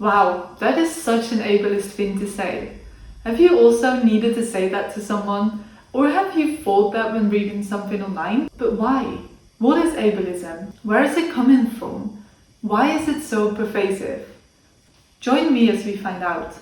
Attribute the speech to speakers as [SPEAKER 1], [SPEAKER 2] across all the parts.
[SPEAKER 1] Wow, that is such an ableist thing to say. Have you also needed to say that to someone? Or have you thought that when reading something online? But why? What is ableism? Where is it coming from? Why is it so pervasive? Join me as we find out.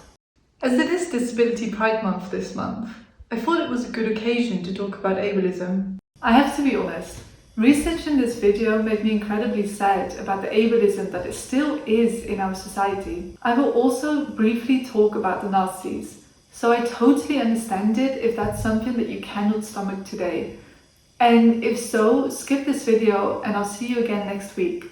[SPEAKER 1] As it is Disability Pride Month this month, I thought it was a good occasion to talk about ableism. I have to be honest, researching this video made me incredibly sad about the ableism that it still is in our society. I will also briefly talk about the Nazis, so I totally understand it if that's something that you cannot stomach today. And if so, skip this video and I'll see you again next week.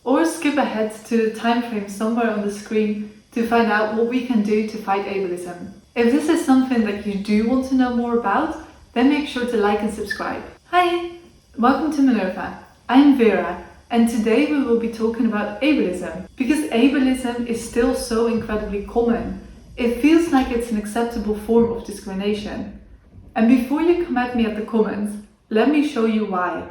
[SPEAKER 1] Or skip ahead to the time frame somewhere on the screen to find out what we can do to fight ableism. If this is something that you do want to know more about, then make sure to like and subscribe. Hi! Welcome to Minerva. I'm Vera, and today we will be talking about ableism. Because ableism is still so incredibly common, it feels like it's an acceptable form of discrimination. And before you come at me at the comments, let me show you why.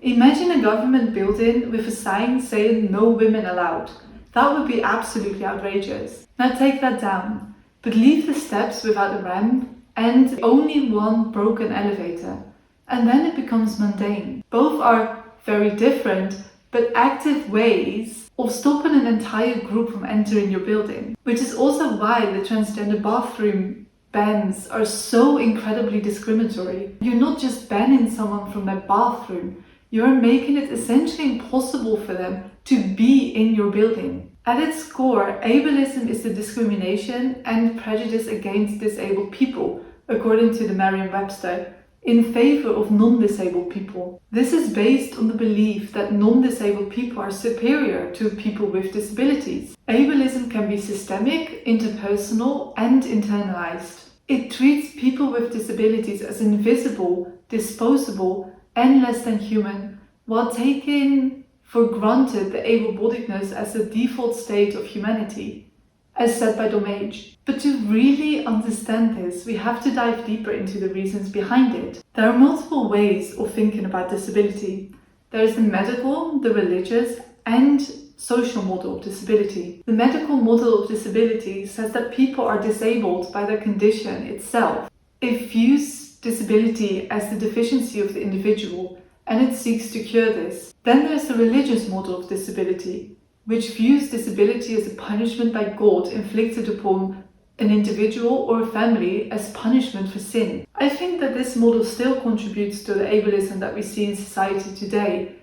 [SPEAKER 1] Imagine a government building with a sign saying no women allowed. That would be absolutely outrageous. Now take that down, but leave the steps without a ramp and only one broken elevator. And then it becomes mundane. Both are very different but active ways of stopping an entire group from entering your building. Which is also why the transgender bathroom bans are so incredibly discriminatory. You're not just banning someone from their bathroom, you're making it essentially impossible for them to be in your building. At its core, ableism is the discrimination and prejudice against disabled people, according to the Merriam-Webster, in favor of non-disabled people. This is based on the belief that non-disabled people are superior to people with disabilities. Ableism can be systemic, interpersonal, and internalized. It treats people with disabilities as invisible, disposable, and less than human, while taking for granted the able-bodiedness as the default state of humanity, as said by Domage. But to really understand this, we have to dive deeper into the reasons behind it. There are multiple ways of thinking about disability. There is the medical, the religious, and social model of disability. The medical model of disability says that people are disabled by their condition itself. It views disability as the deficiency of the individual, and it seeks to cure this. Then there's the religious model of disability, which views disability as a punishment by God inflicted upon an individual or a family as punishment for sin. I think that this model still contributes to the ableism that we see in society today,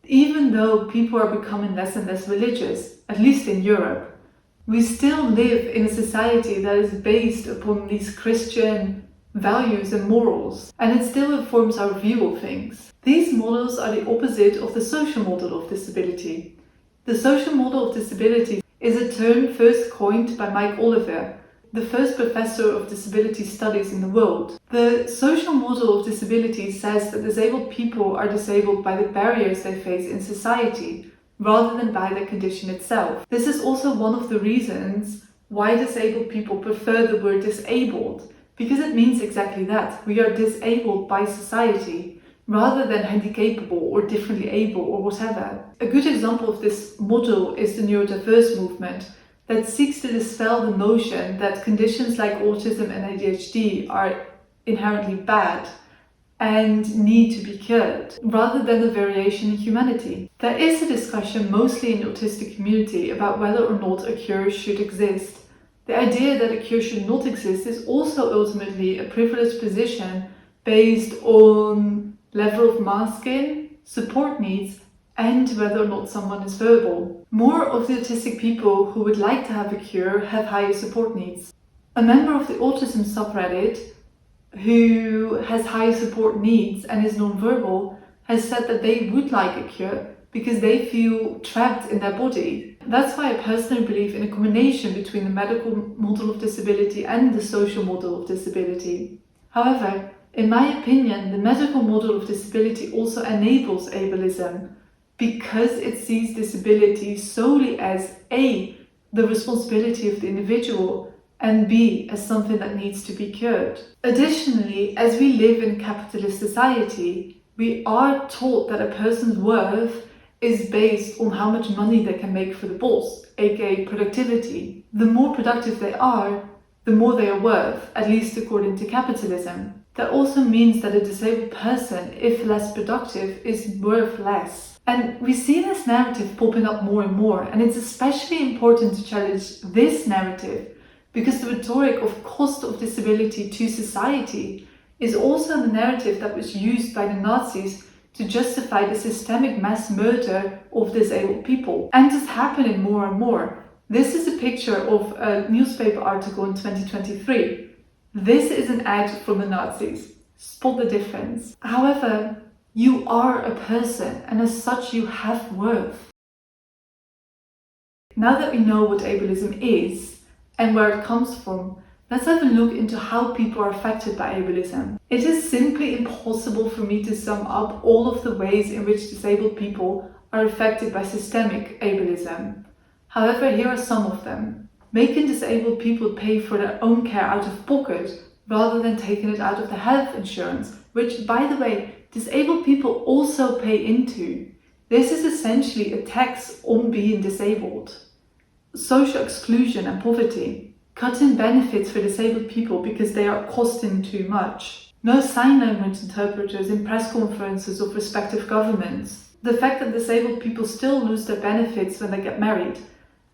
[SPEAKER 1] even though people are becoming less and less religious, at least in Europe. We still live in a society that is based upon these Christian values and morals, and it still informs our view of things. These models are the opposite of the social model of disability. The social model of disability is a term first coined by Mike Oliver, the first professor of disability studies in the world. The social model of disability says that disabled people are disabled by the barriers they face in society, rather than by their condition itself. This is also one of the reasons why disabled people prefer the word disabled, because it means exactly that. We are disabled by society, rather than handicapable or differently able or whatever. A good example of this model is the neurodiverse movement that seeks to dispel the notion that conditions like autism and ADHD are inherently bad and need to be cured, rather than a variation in humanity. There is a discussion mostly in the autistic community about whether or not a cure should exist. The idea that a cure should not exist is also ultimately a privileged position based on level of masking, support needs, and whether or not someone is verbal. More of the autistic people who would like to have a cure have higher support needs. A member of the autism subreddit who has higher support needs and is nonverbal has said that they would like a cure because they feel trapped in their body. That's why I personally believe in a combination between the medical model of disability and the social model of disability. However, in my opinion, the medical model of disability also enables ableism because it sees disability solely as A, the responsibility of the individual, and B, as something that needs to be cured. Additionally, as we live in a capitalist society, we are taught that a person's worth is based on how much money they can make for the boss. aka productivity. The more productive they are, the more they are worth, at least according to capitalism. That also means that a disabled person, if less productive, is worth less. And we see this narrative popping up more and more, and it's especially important to challenge this narrative because the rhetoric of cost of disability to society is also the narrative that was used by the Nazis to justify the systemic mass murder of disabled people. And it's happening more and more. This is a picture of a newspaper article in 2023. This is an ad from the Nazis. Spot the difference. However, you are a person, and as such you have worth. Now that we know what ableism is and where it comes from, let's have a look into how people are affected by ableism. It is simply impossible for me to sum up all of the ways in which disabled people are affected by systemic ableism. However, here are some of them. Making disabled people pay for their own care out of pocket rather than taking it out of the health insurance, which, by the way, disabled people also pay into. This is essentially a tax on being disabled. Social exclusion and poverty. Cutting benefits for disabled people because they are costing too much. No sign language interpreters in press conferences of respective governments. The fact that disabled people still lose their benefits when they get married,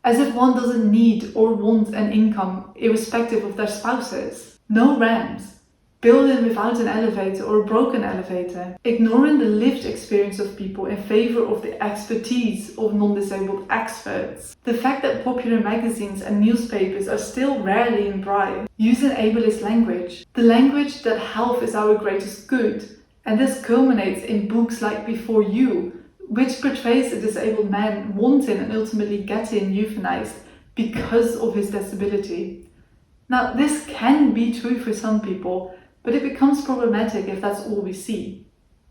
[SPEAKER 1] as if one doesn't need or want an income irrespective of their spouses. No ramps. Building without an elevator or a broken elevator. Ignoring the lived experience of people in favor of the expertise of non-disabled experts. The fact that popular magazines and newspapers are still rarely in braille. Using ableist language. The language that health is our greatest good. And this culminates in books like Before You, which portrays a disabled man wanting and ultimately getting euthanized because of his disability. Now, this can be true for some people, but it becomes problematic if that's all we see.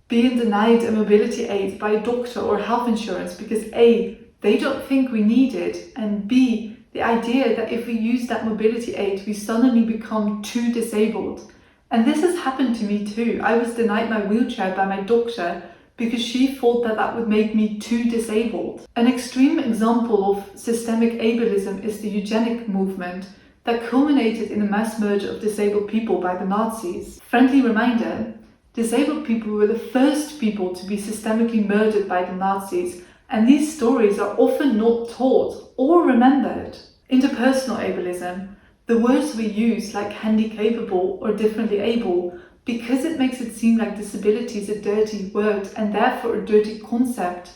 [SPEAKER 1] Being denied a mobility aid by a doctor or health insurance because A, they don't think we need it, and B, the idea that if we use that mobility aid, we suddenly become too disabled. And this has happened to me too. I was denied my wheelchair by my doctor because she thought that that would make me too disabled. An extreme example of systemic ableism is the eugenic movement that culminated in a mass murder of disabled people by the Nazis. Friendly reminder, disabled people were the first people to be systemically murdered by the Nazis, and these stories are often not taught or remembered. Interpersonal ableism, the words we use like handy-capable or differently able, because it makes it seem like disability is a dirty word and therefore a dirty concept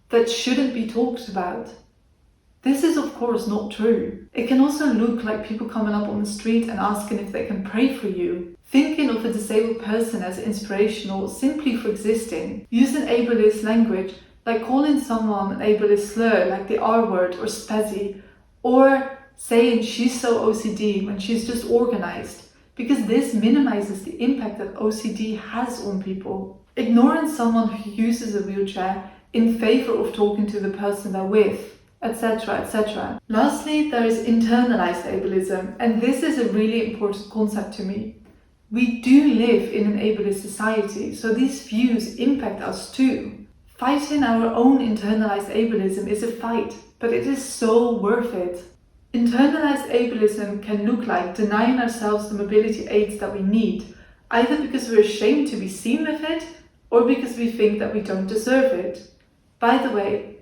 [SPEAKER 1] that shouldn't be talked about. This is of course not true. It can also look like people coming up on the street and asking if they can pray for you, thinking of a disabled person as inspirational simply for existing, using ableist language like calling someone an ableist slur like the R word or spazzy, or saying she's so OCD when she's just organized, because this minimizes the impact that OCD has on people. Ignoring someone who uses a wheelchair in favor of talking to the person they're with, etc., etc. Lastly, there is internalized ableism, and this is a really important concept to me. We do live in an ableist society, so these views impact us too. Fighting our own internalized ableism is a fight, but it is so worth it. Internalized ableism can look like denying ourselves the mobility aids that we need, either because we're ashamed to be seen with it, or because we think that we don't deserve it. By the way,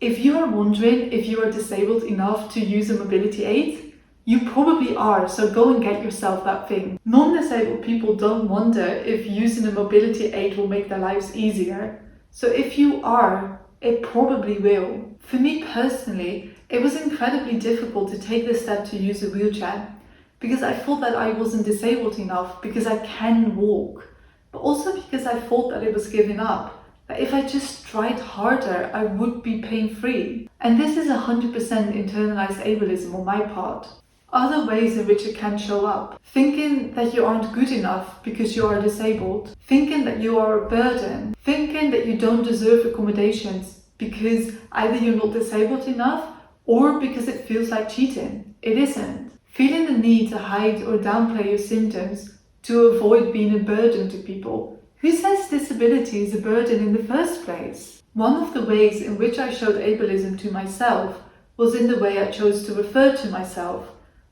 [SPEAKER 1] if you are wondering if you are disabled enough to use a mobility aid, you probably are, so go and get yourself that thing. Non-disabled people don't wonder if using a mobility aid will make their lives easier. So if you are, it probably will. For me personally, it was incredibly difficult to take the step to use a wheelchair because I thought that I wasn't disabled enough because I can walk, but also because I thought that it was giving up, that if I just tried harder, I would be pain-free. And this is 100% internalized ableism on my part. Other ways in which it can show up: thinking that you aren't good enough because you are disabled, thinking that you are a burden, thinking that you don't deserve accommodations because either you're not disabled enough or because it feels like cheating. It isn't. Feeling the need to hide or downplay your symptoms to avoid being a burden to people. Who says disability is a burden in the first place? One of the ways in which I showed ableism to myself was in the way I chose to refer to myself.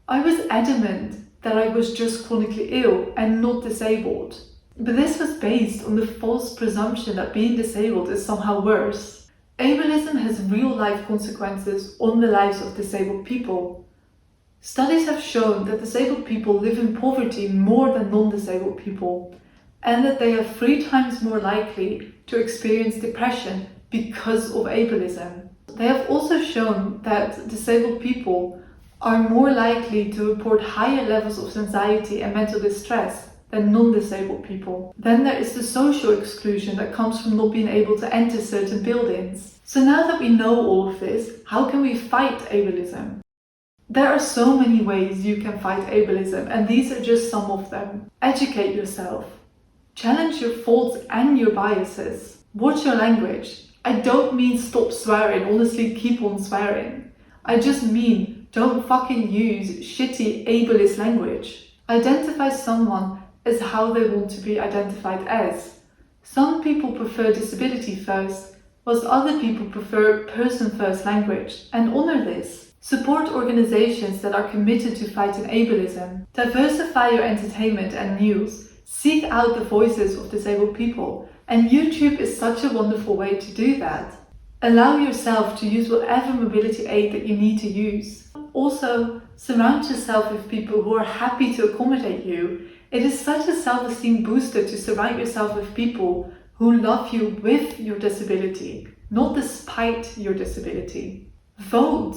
[SPEAKER 1] I was adamant that I was just chronically ill and not disabled. But this was based on the false presumption that being disabled is somehow worse. Ableism has real-life consequences on the lives of disabled people. Studies have shown that disabled people live in poverty more than non-disabled people, and that they are 3 times more likely to experience depression because of ableism. They have also shown that disabled people are more likely to report higher levels of anxiety and mental distress than non-disabled people. Then there is the social exclusion that comes from not being able to enter certain buildings. So now that we know all of this, how can we fight ableism? There are so many ways you can fight ableism, and these are just some of them. Educate yourself. Challenge your faults and your biases. Watch your language. I don't mean stop swearing, honestly keep on swearing. I just mean don't fucking use shitty ableist language. Identify someone as how they want to be identified as. Some people prefer disability first, whilst other people prefer person first language, and honour this. Support organizations that are committed to fighting ableism. Diversify your entertainment and news. Seek out the voices of disabled people, and YouTube is such a wonderful way to do that. Allow yourself to use whatever mobility aid that you need to use. Also, surround yourself with people who are happy to accommodate you. It is such a self-esteem booster to surround yourself with people who love you with your disability, not despite your disability. Vote.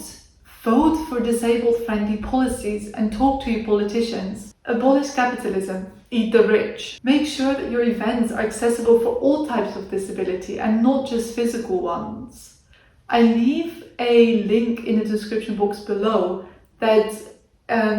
[SPEAKER 1] Vote for disabled-friendly policies and talk to your politicians. Abolish capitalism. Eat the rich. Make sure that your events are accessible for all types of disability and not just physical ones. I leave a link in the description box below that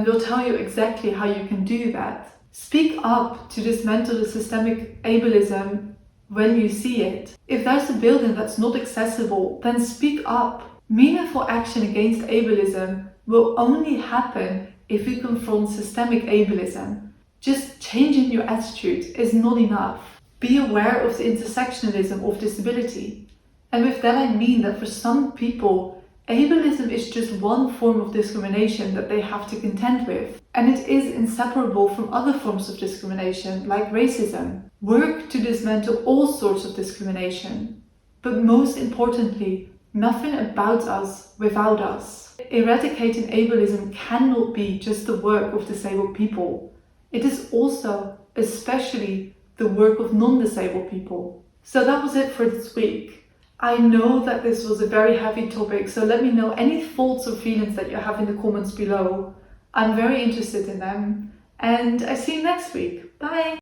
[SPEAKER 1] will tell you exactly how you can do that. Speak up to dismantle the systemic ableism when you see it. If there's a building that's not accessible, then speak up. Meaningful action against ableism will only happen if you confront systemic ableism. Just changing your attitude is not enough. Be aware of the intersectionalism of disability. And with that I mean that for some people, ableism is just one form of discrimination that they have to contend with. And it is inseparable from other forms of discrimination, like racism. Work to dismantle all sorts of discrimination. But most importantly, nothing about us without us. Eradicating ableism cannot be just the work of disabled people. It is also, especially, the work of non-disabled people. So that was it for this week. I know that this was a very heavy topic, so let me know any thoughts or feelings that you have in the comments below. I'm very interested in them. And I see you next week. Bye!